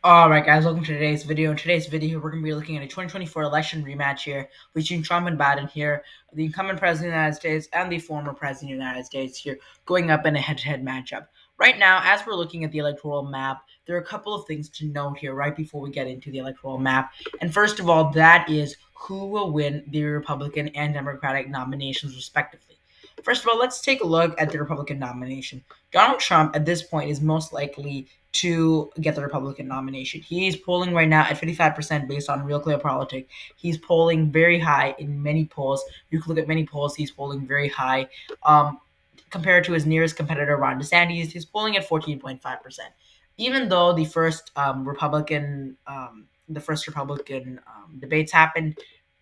Alright guys, welcome to today's video. In today's video, we're going to be looking at a 2024 election rematch here between Trump and Biden here, the incumbent president of the United States and the former president of the United States here, going up in a head-to-head matchup. Right now, as we're looking at the electoral map, there are a couple of things to note here right before we get into the electoral map. And first of all, that is who will win the Republican and Democratic nominations respectively. First of all, let's take a look at the Republican nomination. Donald Trump at this point is most likely to get the Republican nomination. He's polling right now at 55% based on Real Clear Politics. He's polling very high in many polls. You can look at many polls, he's polling very high. Compared to his nearest competitor, Ron DeSantis, he's polling at 14.5%. Even though the first Republican debates happened,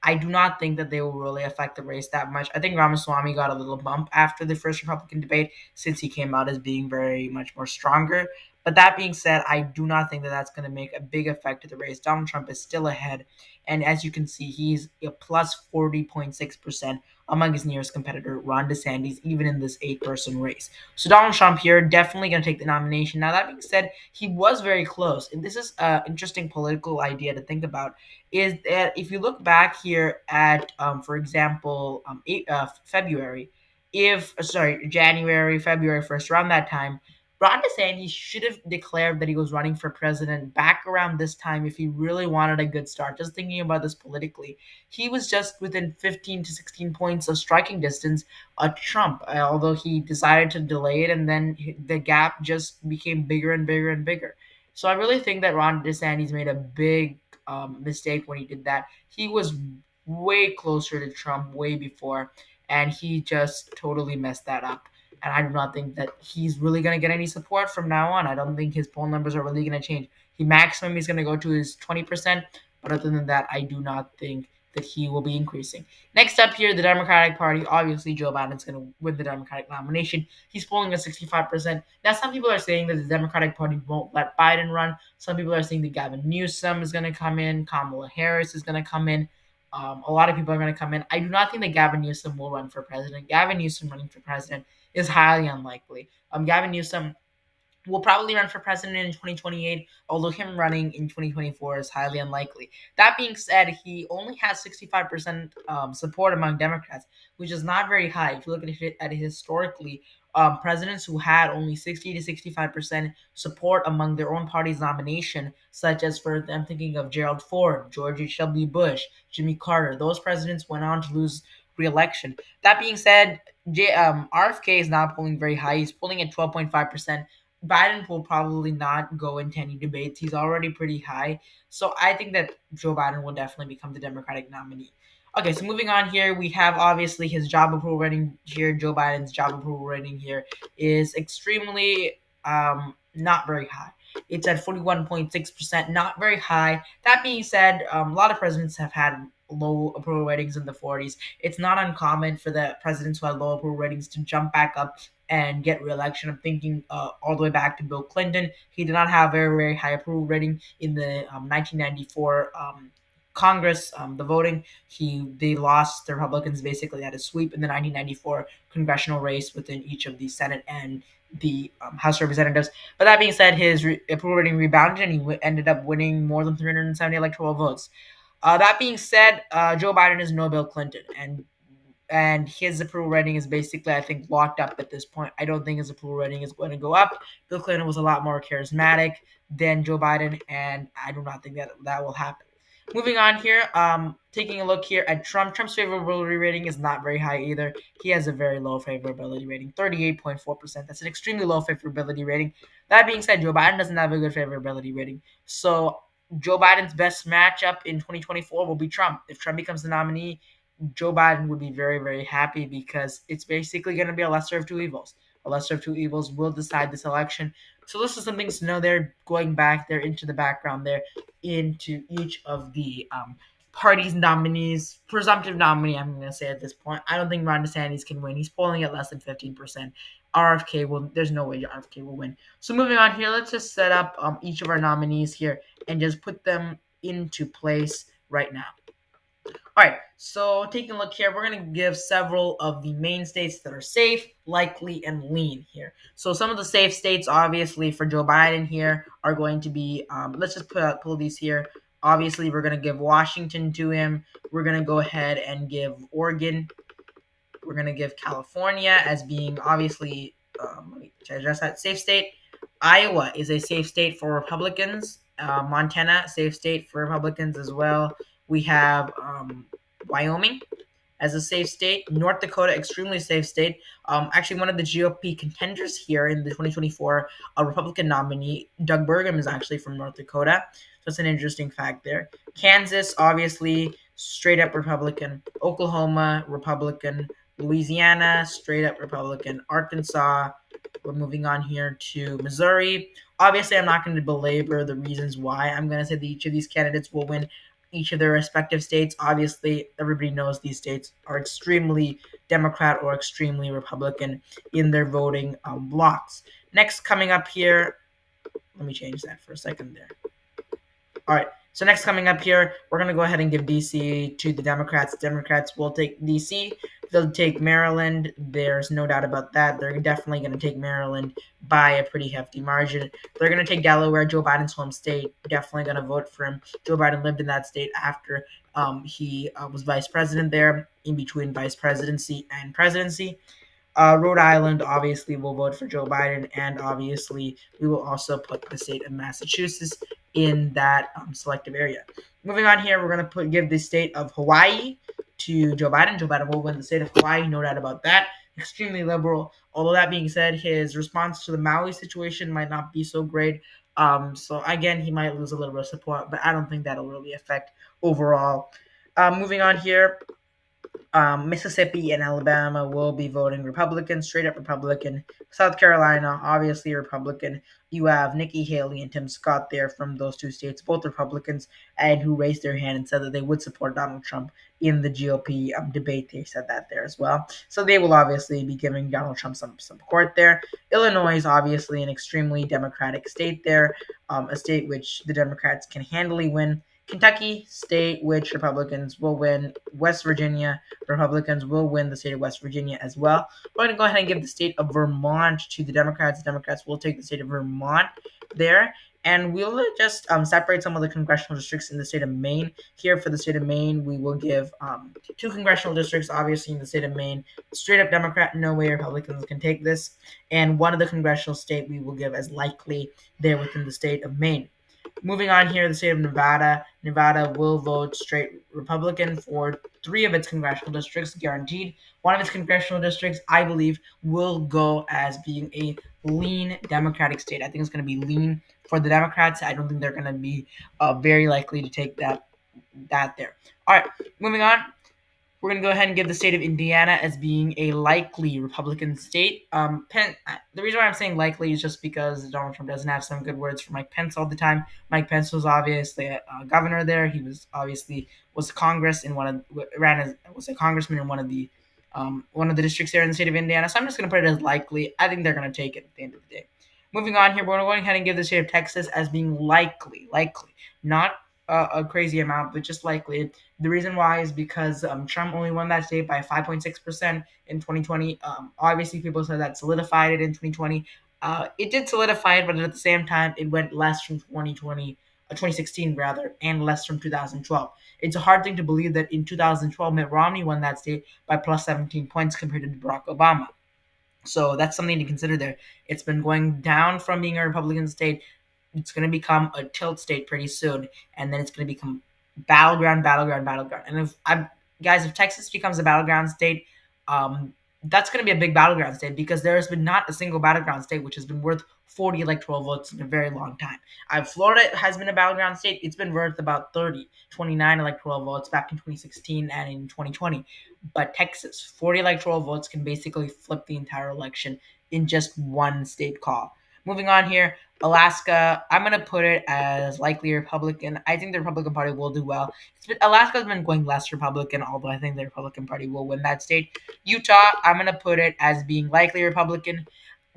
I do not think that they will really affect the race that much. I think Ramaswamy got a little bump after the first Republican debate since he came out as being very much more stronger. But that being said, I do not think that that's going to make a big effect to the race. Donald Trump is still ahead. And as you can see, he's a plus 40.6% among his nearest competitor, Ron DeSantis, even in this eight-person race. So Donald Trump here definitely going to take the nomination. Now, that being said, he was very close. And this is an interesting political idea to think about, is that if you look back here at, for example, January, February 1st, around that time, Ron DeSantis should have declared that he was running for president back around this time if he really wanted a good start. Just thinking about this politically, he was just within 15 to 16 points of striking distance of Trump, although he decided to delay it, and then the gap just became bigger and bigger and bigger. So I really think that Ron DeSantis made a big mistake when he did that. He was way closer to Trump way before, and he just totally messed that up. And I do not think that he's really going to get any support from now on. I don't think his poll numbers are really going to change. He maximum is going to go to his 20%, but other than that, I do not think that he will be increasing. Next up here, the Democratic Party. Obviously, Joe Biden's going to win the Democratic nomination. He's polling at 65%. Now, some people are saying that the Democratic Party won't let Biden run. Some people are saying that Gavin Newsom is going to come in. Kamala Harris is going to come in. A lot of people are going to come in. I do not think that Gavin Newsom will run for president. Gavin Newsom running for president is highly unlikely. Gavin Newsom will probably run for president in 2028, although him running in 2024 is highly unlikely. That being said, he only has 65% support among Democrats, which is not very high. If you look at it historically, presidents who had only 60 to 65% support among their own party's nomination, such as for them thinking of Gerald Ford, George H.W. Bush, Jimmy Carter, those presidents went on to lose re-election. That being said, RFK is not polling very high. He's polling at 12.5%. Biden will probably not go into any debates. He's already pretty high. So I think that Joe Biden will definitely become the Democratic nominee. Okay, so moving on here, we have obviously his job approval rating here. Joe Biden's job approval rating here is extremely not very high. It's at 41.6%, not very high. That being said, a lot of presidents have had low approval ratings in the 40s. It's not uncommon for the presidents who had low approval ratings to jump back up and get reelection. I'm thinking all the way back to Bill Clinton. He did not have a very, very high approval rating in the 1994 Congress, the voting. They lost the Republicans basically at a sweep in the 1994 congressional race within each of the Senate and the House of Representatives. But that being said, his approval rating rebounded and he ended up winning more than 370 electoral votes. That being said, Joe Biden is no Bill Clinton, and his approval rating is basically, I think, locked up at this point. I don't think his approval rating is going to go up. Bill Clinton was a lot more charismatic than Joe Biden, and I do not think that that will happen. Moving on here, taking a look here at Trump. Trump's favorability rating is not very high either. He has a very low favorability rating, 38.4%. That's an extremely low favorability rating. That being said, Joe Biden doesn't have a good favorability rating. So Joe Biden's best matchup in 2024 will be Trump. If Trump becomes the nominee, Joe Biden would be very, very happy because it's basically going to be a lesser of two evils. A lesser of two evils will decide this election. So this is some things to know there, going back there into the background there, into each of the party's nominees, presumptive nominee, I'm going to say at this point. I don't think Ron DeSantis can win. He's polling at less than 15%. RFK will, there's no way RFK will win. So moving on here, let's just set up each of our nominees here and just put them into place right now. All right, so taking a look here, we're going to give several of the main states that are safe, likely, and lean here. So some of the safe states, obviously, for Joe Biden here are going to be, let's just pull these here. Obviously, we're going to give Washington to him. We're going to go ahead and give Oregon. We're going to give California as being, obviously, let me address that, safe state. Iowa is a safe state for Republicans. Montana, safe state for Republicans as well. We have Wyoming as a safe state. North Dakota, extremely safe state. Actually, one of the GOP contenders here in the 2024 Republican nominee, Doug Burgum, is actually from North Dakota. So it's an interesting fact there. Kansas, obviously, straight up Republican. Oklahoma, Republican. Louisiana, straight up Republican. Arkansas, we're moving on here to Missouri. Obviously, I'm not going to belabor the reasons why. I'm going to say that each of these candidates will win each of their respective states. Obviously, everybody knows these states are extremely Democrat or extremely Republican in their voting blocks. Next, coming up here, let me change that for a second there. All right. So next coming up here, we're gonna go ahead and give DC to the Democrats. Democrats will take DC. They'll take Maryland. There's no doubt about that. They're definitely gonna take Maryland by a pretty hefty margin. They're gonna take Delaware, Joe Biden's home state. Definitely gonna vote for him. Joe Biden lived in that state after he was vice president there, in between vice presidency and presidency. Rhode Island obviously will vote for Joe Biden, and obviously we will also put the state of Massachusetts in that selective area. Moving on here, we're going to give the state of Hawaii to Joe Biden. Joe Biden will win the state of Hawaii, no doubt about that. Extremely liberal. Although that being said, his response to the Maui situation might not be so great. So again, he might lose a little bit of support, but I don't think that'll really affect overall. Moving on here, Mississippi and Alabama will be voting Republican, straight up Republican. South Carolina, obviously Republican. You have Nikki Haley and Tim Scott there from those two states, both Republicans, and who raised their hand and said that they would support Donald Trump in the GOP debate. They said that there as well. So they will obviously be giving Donald Trump some support there. Illinois is obviously an extremely Democratic state there, a state which the Democrats can handily win. Kentucky State, which Republicans will win. West Virginia, Republicans will win the state of West Virginia as well. We're going to go ahead and give the state of Vermont to the Democrats. The Democrats will take the state of Vermont there. And we'll just separate some of the congressional districts in the state of Maine. Here for the state of Maine, we will give two congressional districts, obviously, in the state of Maine. Straight up Democrat, no way Republicans can take this. And one of the congressional state we will give as likely there within the state of Maine. Moving on here, the state of Nevada. Nevada will vote straight Republican for three of its congressional districts, guaranteed. One of its congressional districts, I believe, will go as being a lean Democratic state. I think it's going to be lean for the Democrats. I don't think they're going to be very likely to take that there. All right, moving on. We're going to go ahead and give the state of Indiana as being a likely Republican state. The reason why I'm saying likely is just because Donald Trump doesn't have some good words for Mike Pence all the time. Mike Pence was obviously a governor there. He was obviously was Congress in one of ran as was a congressman in one of the districts there in the state of Indiana. So I'm just going to put it as likely. I think they're going to take it at the end of the day. Moving on here, we're going to go ahead and give the state of Texas as being likely, not a crazy amount, but just likely. The reason why is because Trump only won that state by 5.6% in 2020. Obviously, people said that solidified it in 2020. It did solidify it, but at the same time, it went less from 2016 rather, and less from 2012. It's a hard thing to believe that in 2012, Mitt Romney won that state by plus 17 points compared to Barack Obama. So that's something to consider there. It's been going down from being a Republican state. It's going to become a tilt state pretty soon, and then it's going to become battleground, battleground, battleground. And if Texas becomes a battleground state, that's going to be a big battleground state because there has been not a single battleground state which has been worth 40 electoral votes in a very long time. Florida has been a battleground state. It's been worth about 29 electoral votes back in 2016 and in 2020. But Texas, 40 electoral votes can basically flip the entire election in just one state call. Moving on here, Alaska, I'm going to put it as likely Republican. I think the Republican Party will do well. Alaska's been going less Republican, although I think the Republican Party will win that state. Utah, I'm going to put it as being likely Republican.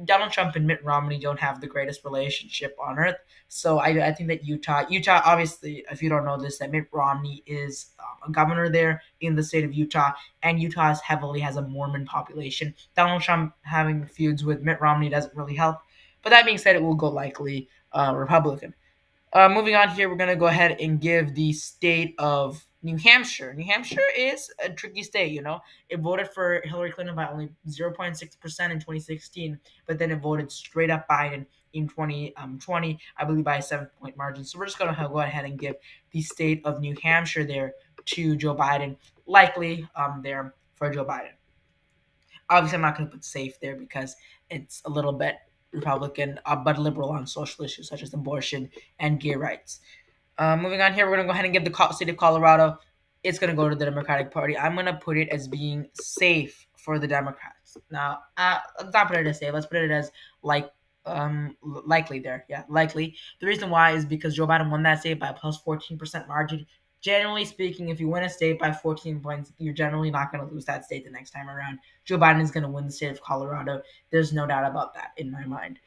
Donald Trump and Mitt Romney don't have the greatest relationship on earth. So I think that Utah, obviously, if you don't know this, that Mitt Romney is a governor there in the state of Utah, and Utah heavily has a Mormon population. Donald Trump having feuds with Mitt Romney doesn't really help. But that being said, it will go likely Republican. Moving on here, we're going to go ahead and give the state of New Hampshire. New Hampshire is a tricky state, you know. It voted for Hillary Clinton by only 0.6% in 2016, but then it voted straight up Biden in 2020, I believe by a 7-point margin. So we're just going to go ahead and give the state of New Hampshire there to Joe Biden, likely there for Joe Biden. Obviously, I'm not going to put safe there because it's a little bit Republican, but liberal on social issues such as abortion and gay rights. Moving on here, we're going to go ahead and give the state of Colorado. It's going to go to the Democratic Party. I'm going to put it as being safe for the Democrats. Now, let's not put it as safe. Let's put it as like likely there. Yeah, likely. The reason why is because Joe Biden won that state by a plus 14% margin. Generally speaking, if you win a state by 14 points, you're generally not going to lose that state the next time around. Joe Biden is going to win the state of Colorado. There's no doubt about that in my mind.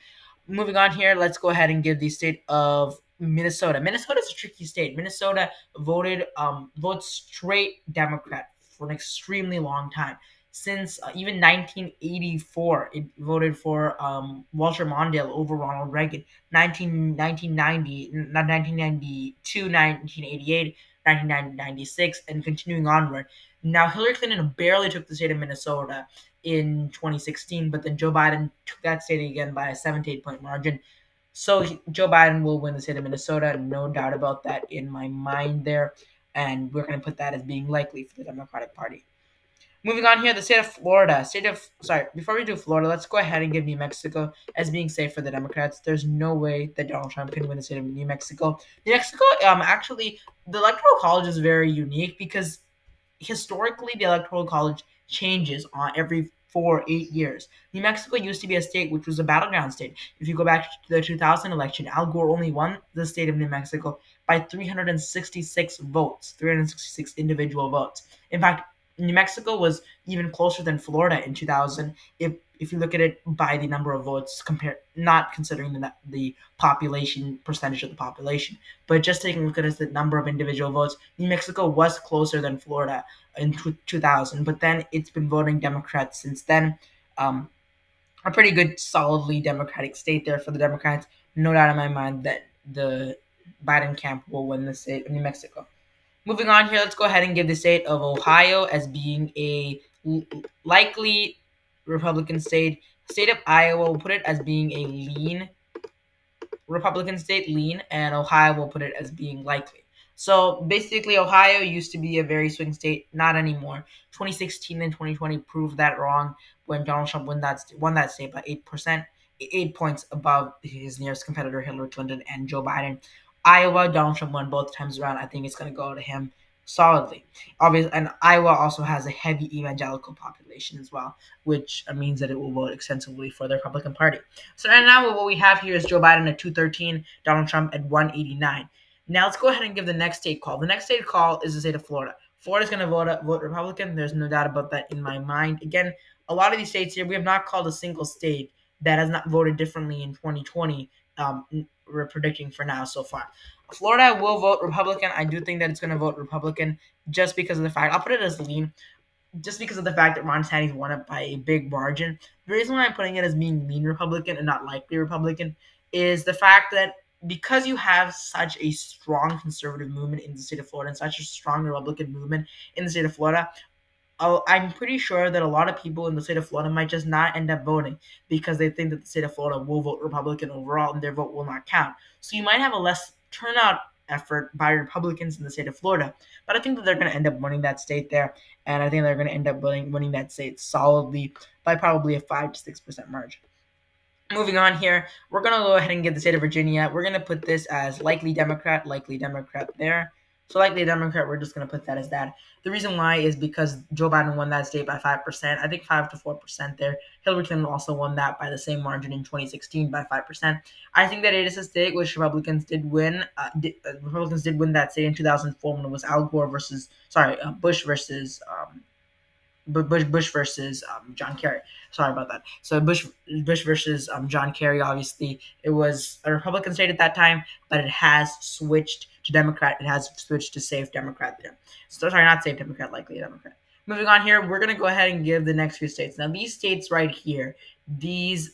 Moving on here, let's go ahead and give the state of Minnesota. Minnesota is a tricky state. Minnesota votes straight Democrat for an extremely long time. Since even 1984, it voted for Walter Mondale over Ronald Reagan. 1990, not 1992, 1988, 1996, and continuing onward. Now, Hillary Clinton barely took the state of Minnesota in 2016, but then Joe Biden took that state again by a 7 to 8 point margin. So Joe Biden will win the state of Minnesota, no doubt about that in my mind there. And we're going to put that as being likely for the Democratic Party. Moving on here, the state of Florida. Before we do Florida, let's go ahead and give New Mexico as being safe for the Democrats. There's no way that Donald Trump can win the state of New Mexico. New Mexico, actually, the Electoral College is very unique because historically the electoral college changes on every 4 8 years. New Mexico used to be a state which was a battleground state. If you go back to the 2000 election, Al Gore only won the state of New Mexico by 366 votes, 366 individual votes. In fact, New Mexico was even closer than Florida in 2000 if you look at it by the number of votes compared, not considering the population percentage of the population, but just taking a look at it as the number of individual votes. New Mexico was closer than Florida in 2000, but then it's been voting Democrat since then. Um, a pretty good, solidly Democratic state there for the Democrats. No doubt in my mind that the Biden camp will win the state of New Mexico. Moving on here, let's go ahead and give the state of Ohio as being a likely Republican state. State of Iowa, we'll put it as being a lean Republican state, lean, and Ohio will put it as being likely. So basically, Ohio used to be a very swing state, not anymore. 2016 and 2020 proved that wrong when Donald Trump won that state by 8%, 8 points above his nearest competitor, Hillary Clinton and Joe Biden. Iowa, Donald Trump won both times around. I think it's going to go to him solidly. Obviously, and Iowa also has a heavy evangelical population as well, which means that it will vote extensively for the Republican Party. So right now, what we have here is Joe Biden at 213, Donald Trump at 189. Now let's go ahead and give the next state call. The next state call is the state of Florida. Florida's going to vote Republican. There's no doubt about that in my mind. Again, a lot of these states here, we have not called a single state that has not voted differently in 2020. We're predicting for now so far. Florida will vote Republican. I do think that it's going to vote Republican just because of the fact. I'll put it as lean just because of the fact that Ron DeSantis won it by a big margin. The reason why I'm putting it as being lean Republican and not likely Republican is the fact that because you have such a strong conservative movement in the state of Florida and such a strong Republican movement in the state of Florida, I'm pretty sure that a lot of people in the state of Florida might just not end up voting because they think that the state of Florida will vote Republican overall and their vote will not count. So you might have a less turnout effort by Republicans in the state of Florida, but I think that they're going to end up winning that state there, and I think they're going to end up winning that state solidly by probably a 5 to 6% margin. Moving on here, we're going to go ahead and get the state of Virginia. We're going to put this as likely Democrat there. So likely Democrat, we're just going to put that as that. The reason why is because Joe Biden won that state by 5%. I think 5 to 4% there. Hillary Clinton also won that by the same margin in 2016 by 5%. I think that it is a state which Republicans did win. Republicans did win that state in 2004 when it was Bush versus Bush versus John Kerry. Sorry about that. So Bush versus John Kerry. Obviously, it was a Republican state at that time, but it has switched to Democrat. It has switched to safe Democrat there. So sorry, not safe Democrat, likely Democrat. Moving on here, we're gonna go ahead and give the next few states. Now, these states right here, these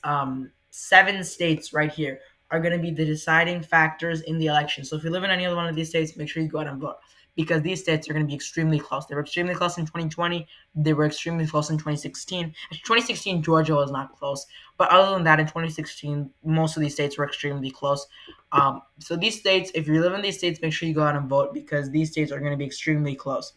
seven states right here, are going to be the deciding factors in the election. So if you live in any other one of these states, make sure you go out and vote because these states are going to be extremely close. They were extremely close in 2020. They were extremely close in 2016. In 2016, Georgia was not close, but other than that, in 2016, most of these states were extremely close. So these states, if you live in these states, make sure you go out and vote because these states are going to be extremely close.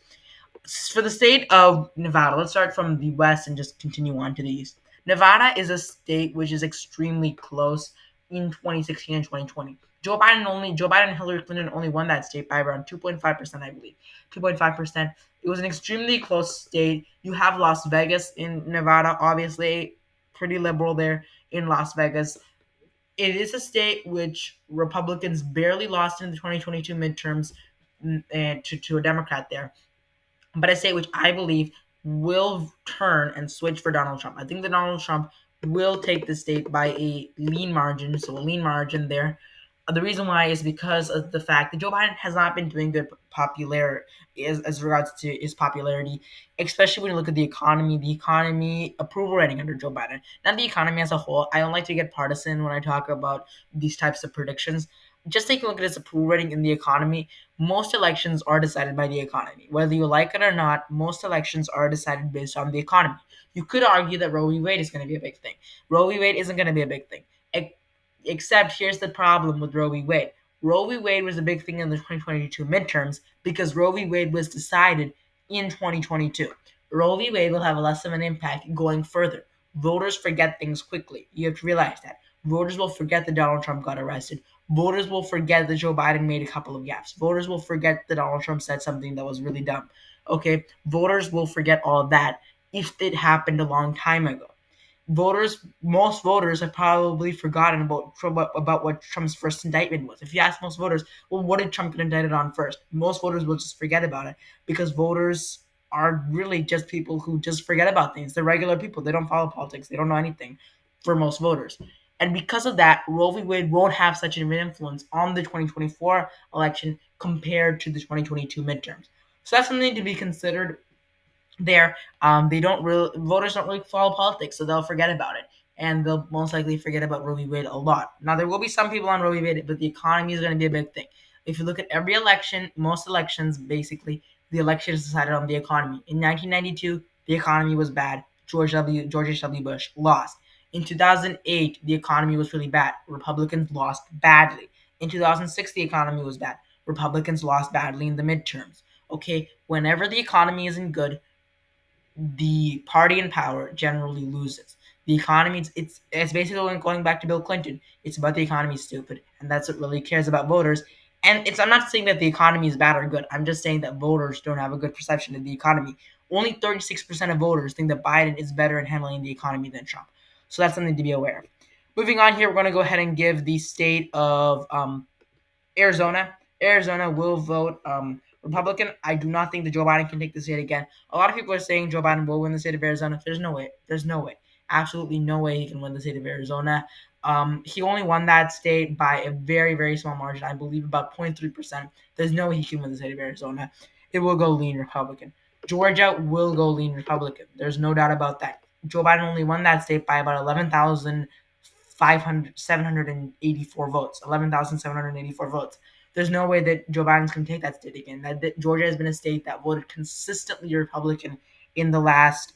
For the state of Nevada, let's start from the west and just continue on to the east. Nevada is a state which is extremely close in 2016 and 2020. Joe Biden and Hillary Clinton only won that state by around 2.5%, I believe. 2.5%. It was an extremely close state. You have Las Vegas in Nevada, obviously pretty liberal there in Las Vegas. It is a state which Republicans barely lost in the 2022 midterms and to a Democrat there, but a state which I believe will turn and switch for Donald Trump. I think that Donald Trump will take the state by a lean margin, so a lean margin there. The reason why is because of the fact that Joe Biden has not been doing good popular as regards to his popularity, especially when you look at the economy approval rating under Joe Biden, not the economy as a whole. I don't like to get partisan when I talk about these types of predictions. Just take a look at his approval rating in the economy. Most elections are decided by the economy. Whether you like it or not, most elections are decided based on the economy. You could argue that Roe v. Wade is going to be a big thing. Roe v. Wade isn't going to be a big thing. Except here's the problem with Roe v. Wade. Roe v. Wade was a big thing in the 2022 midterms because Roe v. Wade was decided in 2022. Roe v. Wade will have less of an impact going further. Voters forget things quickly. You have to realize that. Voters will forget that Donald Trump got arrested. Voters will forget that Joe Biden made a couple of gaffes. Voters will forget that Donald Trump said something that was really dumb. Okay, voters will forget all of that if it happened a long time ago. Most voters have probably forgotten about what Trump's first indictment was. If you ask most voters, well, what did Trump get indicted on first? Most voters will just forget about it because voters are really just people who just forget about things. They're regular people. They don't follow politics. They don't know anything for most voters. And because of that, Roe v. Wade won't have such an influence on the 2024 election compared to the 2022 midterms. So that's something to be considered there. They don't really Voters don't really follow politics, so they'll forget about it, and they'll most likely forget about Roe v. Wade a lot. Now there will be some people on Roe v. Wade, but the economy is going to be a big thing. If you look at every election, most elections, basically, the election is decided on the economy. In 1992, the economy was bad. George H.W. Bush lost. In 2008, the economy was really bad. Republicans lost badly. In 2006, the economy was bad. Republicans lost badly in the midterms. Okay, whenever the economy isn't good, the party in power generally loses. The economy, it's basically going back to Bill Clinton. It's about the economy, stupid, and that's what really cares about voters. And I'm not saying that the economy is bad or good. I'm just saying that voters don't have a good perception of the economy. Only 36% of voters think that Biden is better in handling the economy than Trump. So that's something to be aware of. Moving on here, we're going to go ahead and give the state of Arizona. Arizona will vote Republican. I do not think that Joe Biden can take the state again. A lot of people are saying Joe Biden will win the state of Arizona. There's no way. There's no way. Absolutely no way he can win the state of Arizona. He only won that state by a very, very small margin. I believe about 0.3%. There's no way he can win the state of Arizona. It will go lean Republican. Georgia will go lean Republican. There's no doubt about that. Joe Biden only won that state by about 784 votes. 11,784 votes. There's no way that Joe Biden's going to take that state again. That Georgia has been a state that voted consistently Republican in the last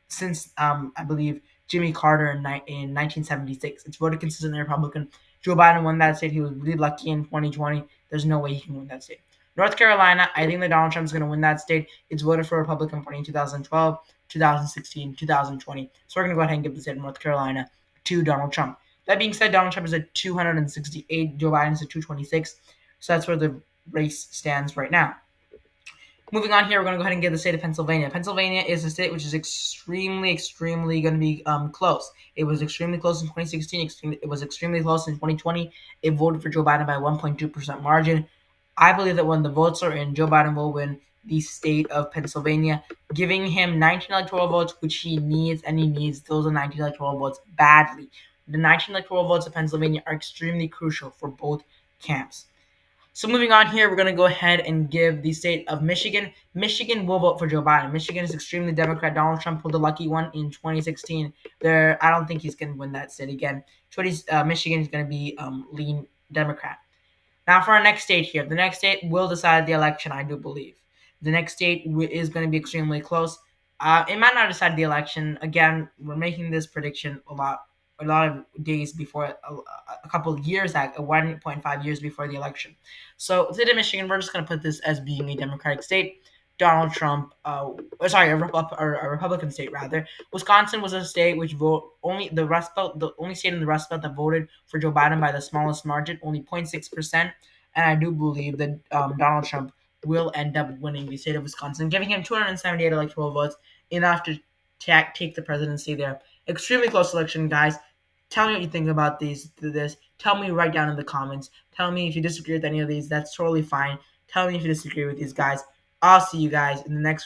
since I believe Jimmy Carter in 1976. It's voted consistently Republican. Joe Biden won that state. He was really lucky in 2020. There's no way he can win that state. North Carolina, I think that Donald Trump's going to win that state. It's voted for Republican Party in 2012, 2016, 2020. So we're going to go ahead and give the state of North Carolina to Donald Trump. That being said, Donald Trump is at 268. Joe Biden is at 226. So that's where the race stands right now. Moving on here, we're going to go ahead and get the state of Pennsylvania. Pennsylvania is a state which is extremely, extremely going to be close. It was extremely close in 2016. It was extremely close in 2020. It voted for Joe Biden by 1.2% margin. I believe that when the votes are in, Joe Biden will win. the state of Pennsylvania, giving him 19 electoral votes, which he needs, and he needs those are 19 electoral votes badly. The 19 electoral votes of Pennsylvania are extremely crucial for both camps. So moving on here, we're going to go ahead and give the state of Michigan. Michigan will vote for Joe Biden. Michigan is extremely Democrat. Donald Trump pulled a lucky one in 2016. I don't think he's going to win that state again. Michigan is going to be lean Democrat. Now, for our next state here, the next state will decide the election, I do believe. The next state is going to be extremely close. It might not decide the election. Again, we're making this prediction a lot of days before, a couple of years, 1.5 years before the election. So, state of Michigan, we're just going to put this as being a Democratic state. Donald Trump, a Republican state rather. Wisconsin was a state which vote only the Rust Belt, the only state in the Rust Belt that voted for Joe Biden by the smallest margin, only 0.6%. And I do believe that Donald Trump will end up winning the state of Wisconsin, giving him 278 electoral votes, enough to take the presidency there. Extremely close election, guys. Tell me what you think about this. Tell me right down in the comments. Tell me if you disagree with any of these. That's totally fine. Tell me if you disagree with these guys. I'll see you guys in the next video.